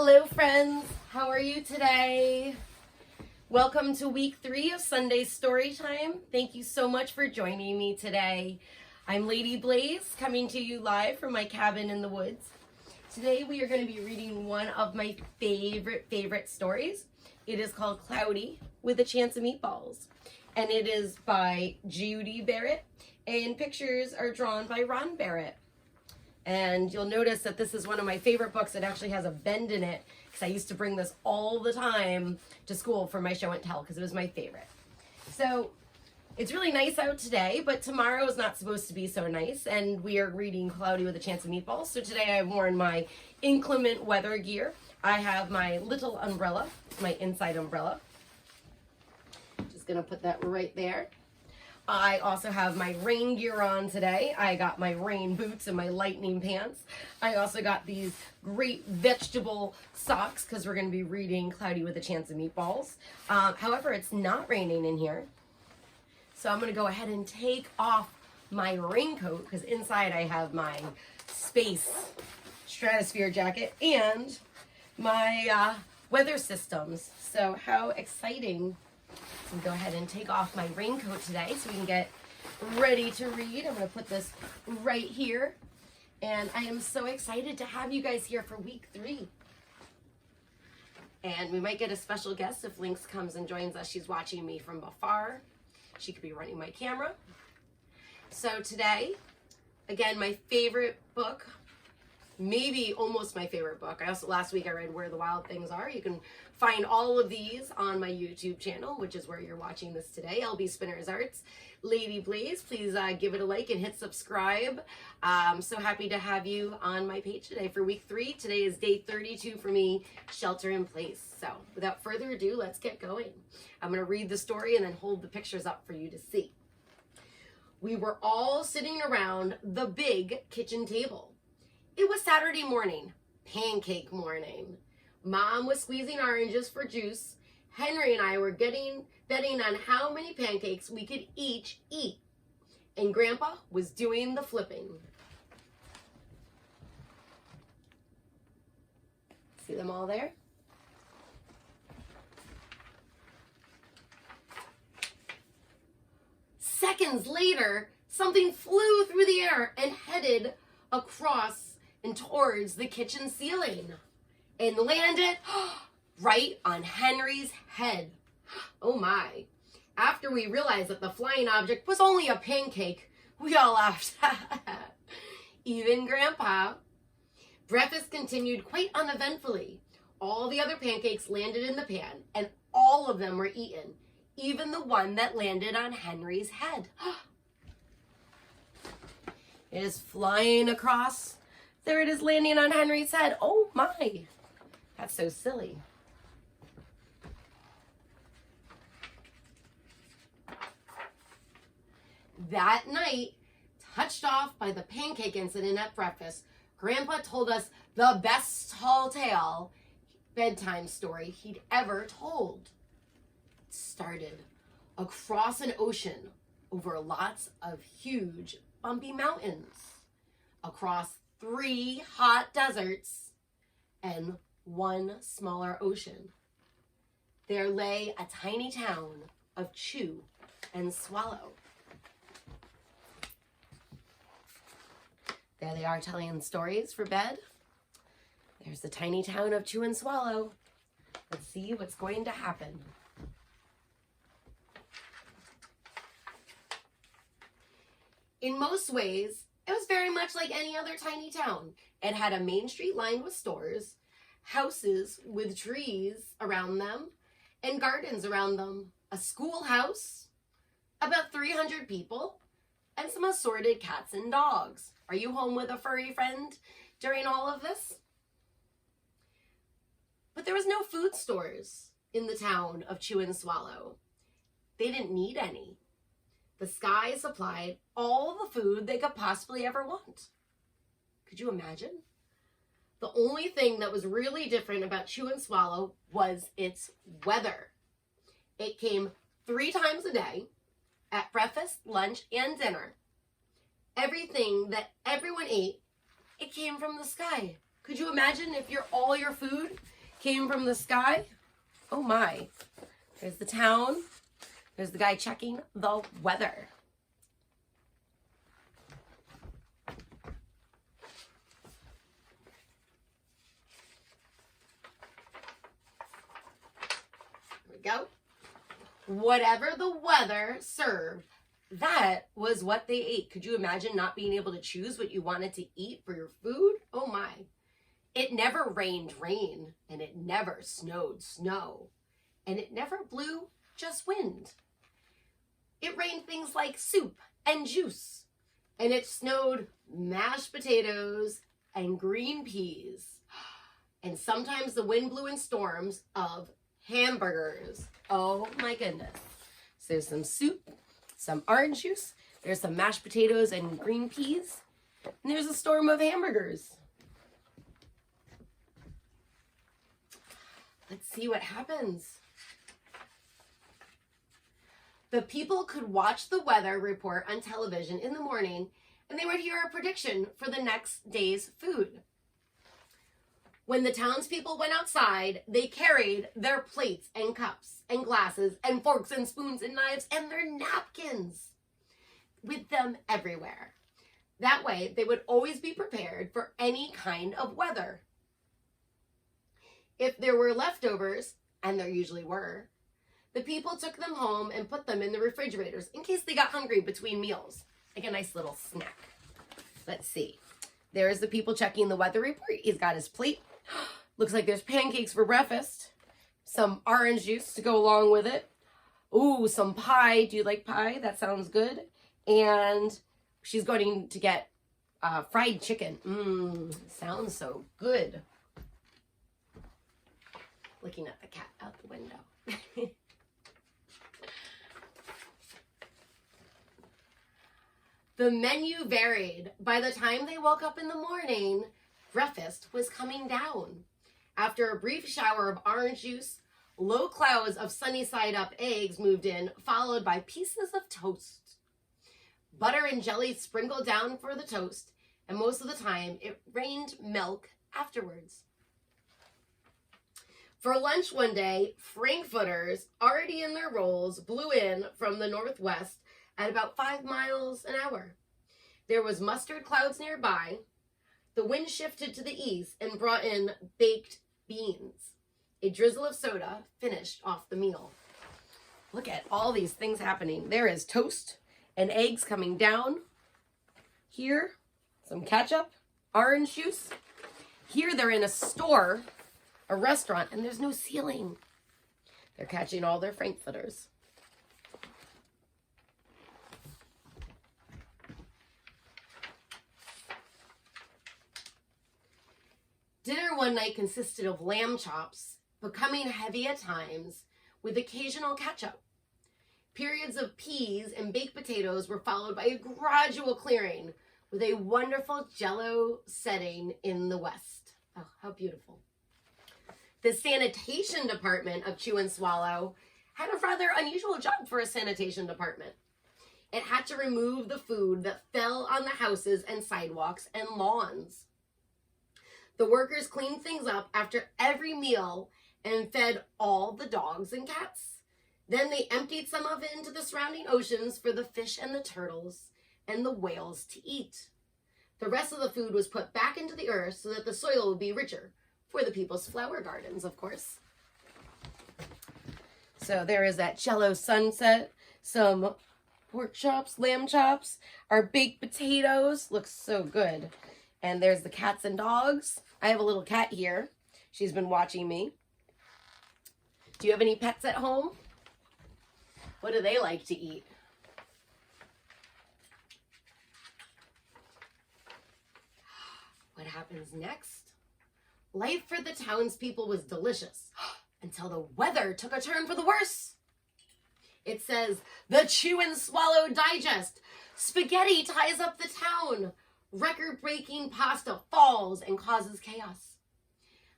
Hello friends, how are you today? Welcome to week 3 of Sunday Story Time. Thank you so much for joining me today. I'm Lady Blaze, coming to you live from my cabin in the woods. Today we are going to be reading one of my favorite stories. It is called Cloudy with a Chance of Meatballs, and it is by Judy Barrett, and pictures are drawn by Ron Barrett. And you'll notice that this is one of my favorite books. It actually has a bend in it because I used to bring this all the time to school for my show and tell because it was my favorite. So it's really nice out today, but tomorrow is not supposed to be so nice. And we are reading Cloudy with a Chance of Meatballs. So today I've worn my inclement weather gear. I have my little umbrella, my inside umbrella. Just gonna put that right there. I also have my rain gear on today. I got my rain boots and my lightning pants. I also got these great vegetable socks because we're going to be reading Cloudy with a Chance of Meatballs. However, it's not raining in here. So I'm going to go ahead and take off my raincoat because inside I have my space stratosphere jacket and my weather systems. So how exciting. I'm go ahead and take off my raincoat today so we can get ready to read. I'm going to put this right here. And I am so excited to have you guys here for week 3. And we might get a special guest if Lynx comes and joins us. She's watching me from afar. She could be running my camera. So today, again, my favorite book, maybe almost my favorite book. Last week I read Where the Wild Things Are. You can find all of these on my YouTube channel, which is where you're watching this today, LB Spinner's Arts. Lady Blaze, please give it a like and hit subscribe. I'm so happy to have you on my page today for week 3. Today is day 32 for me, Shelter in Place. So without further ado, let's get going. I'm going to read the story and then hold the pictures up for you to see. We were all sitting around the big kitchen table. It was Saturday morning, pancake morning. Mom was squeezing oranges for juice. Henry and I were betting on how many pancakes we could each eat. And Grandpa was doing the flipping. See them all there? Seconds later, something flew through the air and headed across and towards the kitchen ceiling and landed right on Henry's head. Oh my. After we realized that the flying object was only a pancake, we all laughed. Even Grandpa. Breakfast continued quite uneventfully. All the other pancakes landed in the pan, and all of them were eaten, even the one that landed on Henry's head. It is flying across. There it is landing on Henry's head. Oh my. That's so silly. That night, touched off by the pancake incident at breakfast, Grandpa told us the best tall tale, bedtime story he'd ever told. It started across an ocean over lots of huge bumpy mountains, across 3 hot deserts, and 1 smaller ocean. There lay a tiny town of Chew and Swallow. There they are telling stories for bed. There's the tiny town of Chew and Swallow. Let's see what's going to happen. In most ways, it was very much like any other tiny town. It had a main street lined with stores, houses with trees around them, and gardens around them, a schoolhouse, about 300 people, and some assorted cats and dogs. Are you home with a furry friend during all of this? But there was no food stores in the town of Chew and Swallow. They didn't need any. The sky supplied all the food they could possibly ever want. Could you imagine? The only thing that was really different about Chew and Swallow was its weather. It came 3 times a day, at breakfast, lunch, and dinner. Everything that everyone ate, it came from the sky. Could you imagine if all your food came from the sky. Oh my. There's the town. There's the guy checking the weather. There we go. Whatever the weather served, that was what they ate. Could you imagine not being able to choose what you wanted to eat for your food? Oh my. It never rained rain, and it never snowed snow, and it never blew just wind. It rained things like soup and juice, and it snowed mashed potatoes and green peas, and sometimes the wind blew in storms of hamburgers. Oh my goodness. So there's some soup, some orange juice, there's some mashed potatoes and green peas, and there's a storm of hamburgers. Let's see what happens. The people could watch the weather report on television in the morning, and they would hear a prediction for the next day's food. When the townspeople went outside, they carried their plates and cups and glasses and forks and spoons and knives and their napkins with them everywhere. That way, they would always be prepared for any kind of weather. If there were leftovers, and there usually were, the people took them home and put them in the refrigerators in case they got hungry between meals, like a nice little snack. Let's see. There's the people checking the weather report. He's got his plate. Looks like there's pancakes for breakfast. Some orange juice to go along with it. Ooh, some pie. Do you like pie? That sounds good. And she's going to get fried chicken. Sounds so good. Looking at the cat out the window. The menu varied. By the time they woke up in the morning, breakfast was coming down. After a brief shower of orange juice, low clouds of sunny side up eggs moved in, followed by pieces of toast. Butter and jelly sprinkled down for the toast, and most of the time it rained milk afterwards. For lunch one day, Frankfurters, already in their rolls, blew in from the northwest at about 5 miles an hour. There was mustard clouds nearby. The wind shifted to the east and brought in baked beans. A drizzle of soda finished off the meal. Look at all these things happening. There is toast and eggs coming down. Here, some ketchup, orange juice. Here they're in a store, a restaurant, and there's no ceiling. They're catching all their Frankfurters. Dinner one night consisted of lamb chops, becoming heavy at times, with occasional ketchup. Periods of peas and baked potatoes were followed by a gradual clearing, with a wonderful jello setting in the west. Oh, how beautiful. The sanitation department of Chew and Swallow had a rather unusual job for a sanitation department. It had to remove the food that fell on the houses and sidewalks and lawns. The workers cleaned things up after every meal and fed all the dogs and cats. Then they emptied some of it into the surrounding oceans for the fish and the turtles and the whales to eat. The rest of the food was put back into the earth so that the soil would be richer for the people's flower gardens, of course. So there is that jello sunset, some pork chops, lamb chops, our baked potatoes. Looks so good. And there's the cats and dogs. I have a little cat here. She's been watching me. Do you have any pets at home? What do they like to eat? What happens next? Life for the townspeople was delicious until the weather took a turn for the worse. It says, the Chew and Swallow Digest. Spaghetti ties up the town. Record-breaking pasta falls and causes chaos.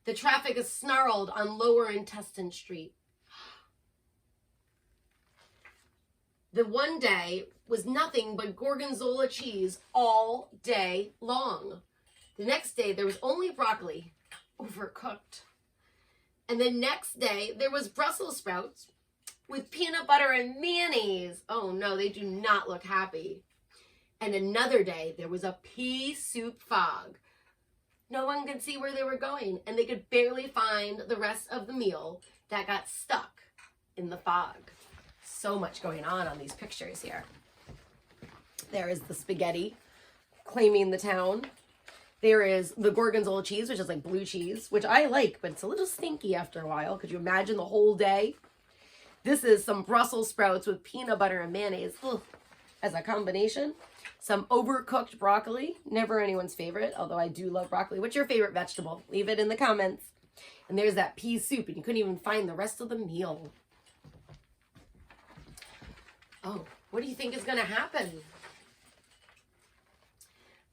The traffic is snarled on Lower Intestine Street. The one day was nothing but gorgonzola cheese all day long. The next day, there was only broccoli, overcooked. And the next day, there was Brussels sprouts with peanut butter and mayonnaise. Oh no, they do not look happy. And another day, there was a pea soup fog. No one could see where they were going, and they could barely find the rest of the meal that got stuck in the fog. So much going on these pictures here. There is the spaghetti claiming the town. There is the gorgonzola cheese, which is like blue cheese, which I like, but it's a little stinky after a while. Could you imagine the whole day? This is some Brussels sprouts with peanut butter and mayonnaise. Ugh, as a combination. Some overcooked broccoli. Never anyone's favorite, although I do love broccoli. What's your favorite vegetable? Leave it in the comments. And there's that pea soup, and you couldn't even find the rest of the meal. Oh, what do you think is going to happen?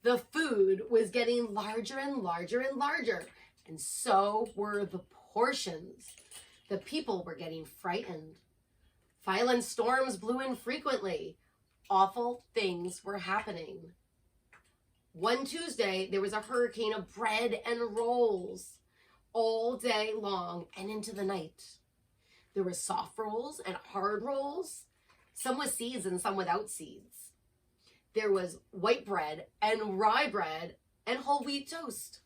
The food was getting larger and larger and larger, and so were the portions. The people were getting frightened. Violent storms blew in frequently. Awful things were happening. One Tuesday, there was a hurricane of bread and rolls all day long and into the night. There were soft rolls and hard rolls, some with seeds and some without seeds. There was white bread and rye bread and whole wheat toast.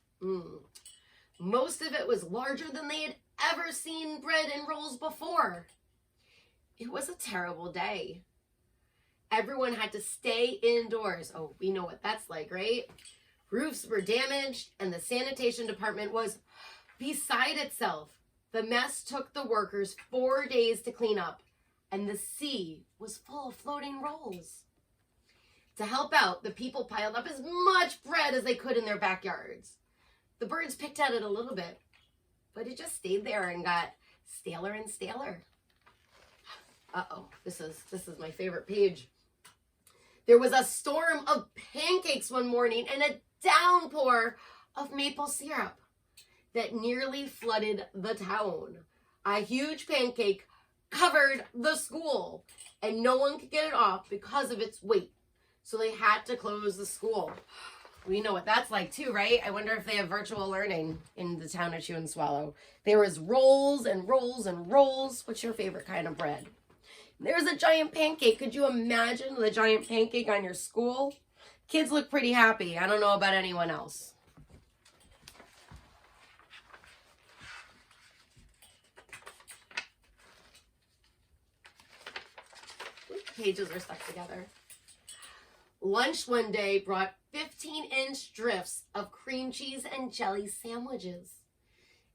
Most of it was larger than they had ever seen bread and rolls before. It was a terrible day. Everyone had to stay indoors. Oh, we know what that's like, right? Roofs were damaged and the sanitation department was beside itself. The mess took the workers 4 days to clean up, and the sea was full of floating rolls. To help out, the people piled up as much bread as they could in their backyards. The birds picked at it a little bit, but it just stayed there and got staler and staler. Uh-oh, this is my favorite page. There was a storm of pancakes one morning and a downpour of maple syrup that nearly flooded the town. A huge pancake covered the school, and no one could get it off because of its weight. So they had to close the school. We know what that's like too, right? I wonder if they have virtual learning in the town of Chew and Swallow. There was rolls and rolls and rolls. What's your favorite kind of bread? There's a giant pancake. Could you imagine the giant pancake on your school? Kids look pretty happy. I don't know about anyone else. Pages are stuck together. Lunch one day brought 15-inch drifts of cream cheese and jelly sandwiches.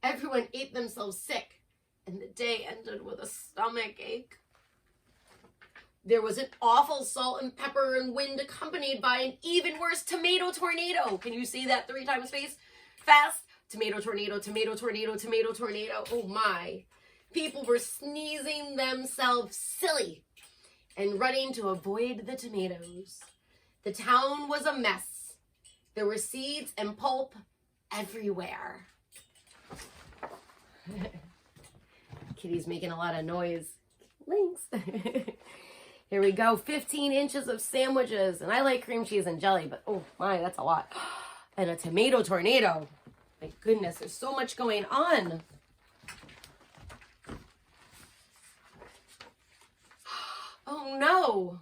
Everyone ate themselves sick, and the day ended with a stomach ache. There was an awful salt and pepper and wind accompanied by an even worse tomato tornado. Can you say that 3 times fast? Tomato tornado, tomato tornado, tomato tornado. Oh my. People were sneezing themselves silly and running to avoid the tomatoes. The town was a mess. There were seeds and pulp everywhere. Kitty's making a lot of noise. Links. Here we go. 15 inches of sandwiches. And I like cream cheese and jelly, but oh my, that's a lot. And a tomato tornado. My goodness, there's so much going on. Oh no.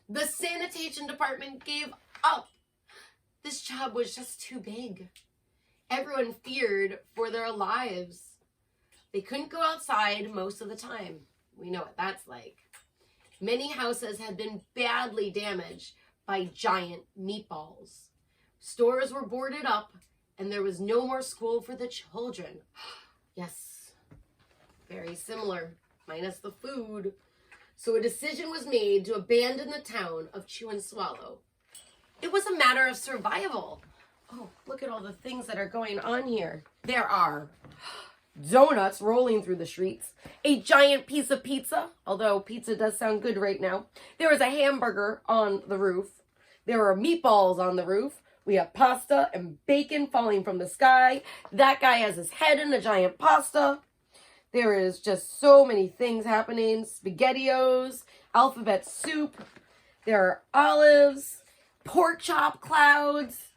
The sanitation department gave up. This job was just too big. Everyone feared for their lives. They couldn't go outside most of the time. We know what that's like. Many houses had been badly damaged by giant meatballs. Stores were boarded up, and there was no more school for the children. Yes, very similar, minus the food. So a decision was made to abandon the town of Chew and Swallow. It was a matter of survival. Oh, look at all the things that are going on here. There are donuts rolling through the streets, a giant piece of pizza, although pizza does sound good right now. There was a hamburger on the roof. There are meatballs on the roof. We have pasta and bacon falling from the sky. That guy has his head in a giant pasta. There is just so many things happening. SpaghettiOs, alphabet soup. There are olives, pork chop clouds,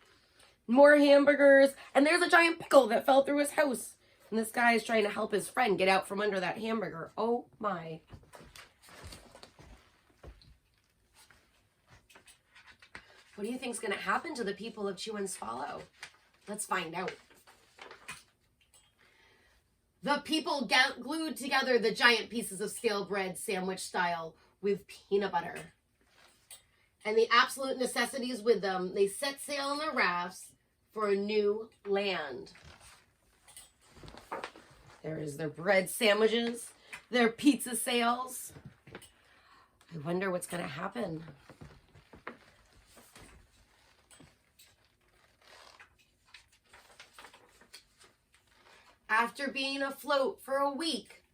more hamburgers, and there's a giant pickle that fell through his house. And this guy is trying to help his friend get out from under that hamburger. Oh my. What do you think is going to happen to the people of Chew and Swallow? Let's find out. The people glued together the giant pieces of stale bread, sandwich style, with peanut butter. And the absolute necessities with them, they set sail on their rafts for a new land. There is their bread sandwiches, their pizza sales. I wonder what's going to happen. After being afloat for a week,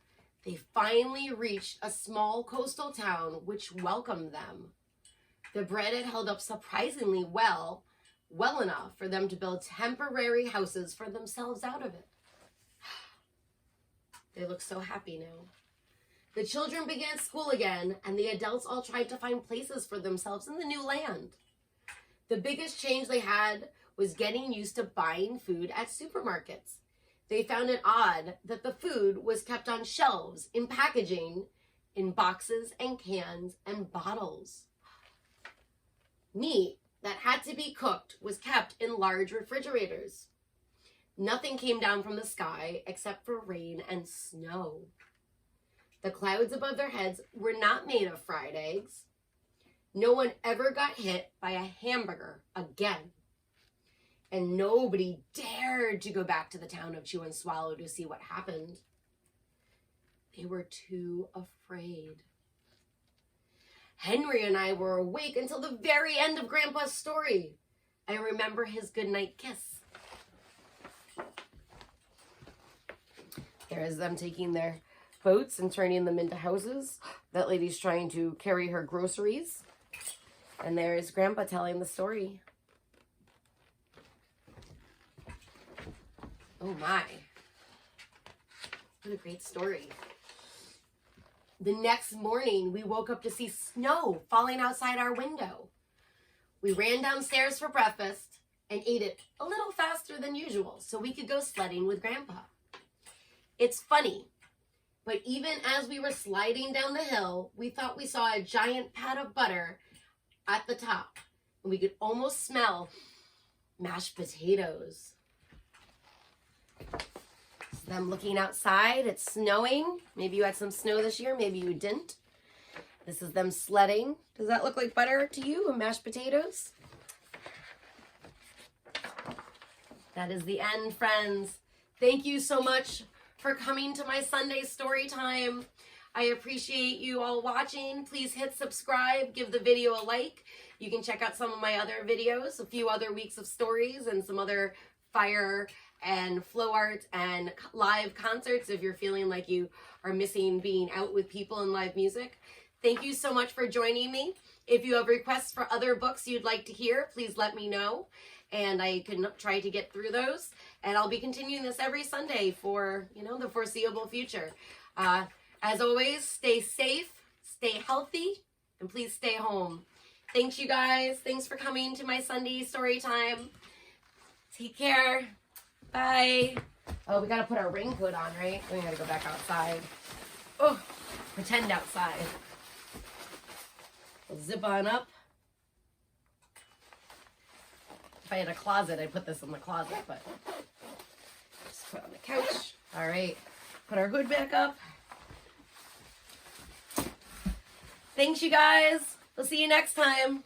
they finally reached a small coastal town which welcomed them. The bread had held up surprisingly well enough for them to build temporary houses for themselves out of it. They look so happy now. The children began school again, and the adults all tried to find places for themselves in the new land. The biggest change they had was getting used to buying food at supermarkets. They found it odd that the food was kept on shelves in packaging, in boxes and cans and bottles. Meat that had to be cooked was kept in large refrigerators. Nothing came down from the sky except for rain and snow. The clouds above their heads were not made of fried eggs. No one ever got hit by a hamburger again. And nobody dared to go back to the town of Chew and Swallow to see what happened. They were too afraid. Henry and I were awake until the very end of Grandpa's story. I remember his goodnight kiss. There is them taking their boats and turning them into houses. That lady's trying to carry her groceries. And there is Grandpa telling the story. Oh my. What a great story. The next morning, we woke up to see snow falling outside our window. We ran downstairs for breakfast and ate it a little faster than usual so we could go sledding with Grandpa. It's funny, but even as we were sliding down the hill, we thought we saw a giant pat of butter at the top, and we could almost smell mashed potatoes. So I'm looking outside. It's snowing. Maybe you had some snow this year. Maybe you didn't. This is them sledding. Does that look like butter to you and mashed potatoes? That is the end, friends. Thank you so much for coming to my Sunday story time. I appreciate you all watching. Please hit subscribe. Give the video a like. You can check out some of my other videos, a few other weeks of stories, and some other fire and flow art and live concerts if you're feeling like you are missing being out with people and live music. Thank you so much for joining me. If you have requests for other books you'd like to hear, please let me know, and I can try to get through those. And I'll be continuing this every Sunday for, the foreseeable future. As always, stay safe, stay healthy, and please stay home. Thanks, you guys. Thanks for coming to my Sunday story time. Take care. Bye. Oh, we gotta put our raincoat on, right? We gotta go back outside. Oh, pretend outside. We'll zip on up. If I had a closet, I'd put this in the closet, but just put it on the couch. All right, put our hood back up. Thanks, you guys. We'll see you next time.